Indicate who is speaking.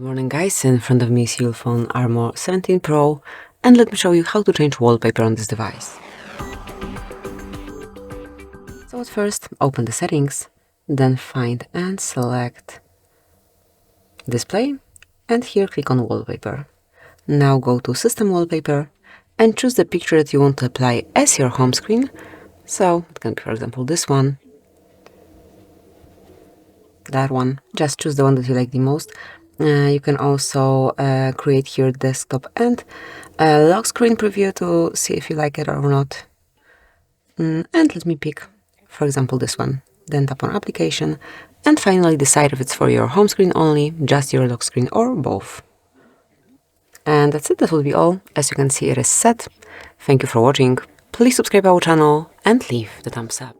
Speaker 1: Good morning guys, in front of me is ULEFONE Armor 17 Pro, and let me show you how to change wallpaper on this device. So at first open the settings, then find and select display, and here click on wallpaper. Now go to system wallpaper and choose the picture that you want to apply as your home screen. So it can be, for example, this one, that one. Just choose the one that you like the most. You can also create here desktop and lock screen preview to see if you like it or not. And let me pick, for example, this one. Then tap on application and finally decide if it's for your home screen only, just your lock screen, or both. And that's it, that will be all. As you can see, it is set. Thank you for watching. Please subscribe our channel and leave the thumbs up.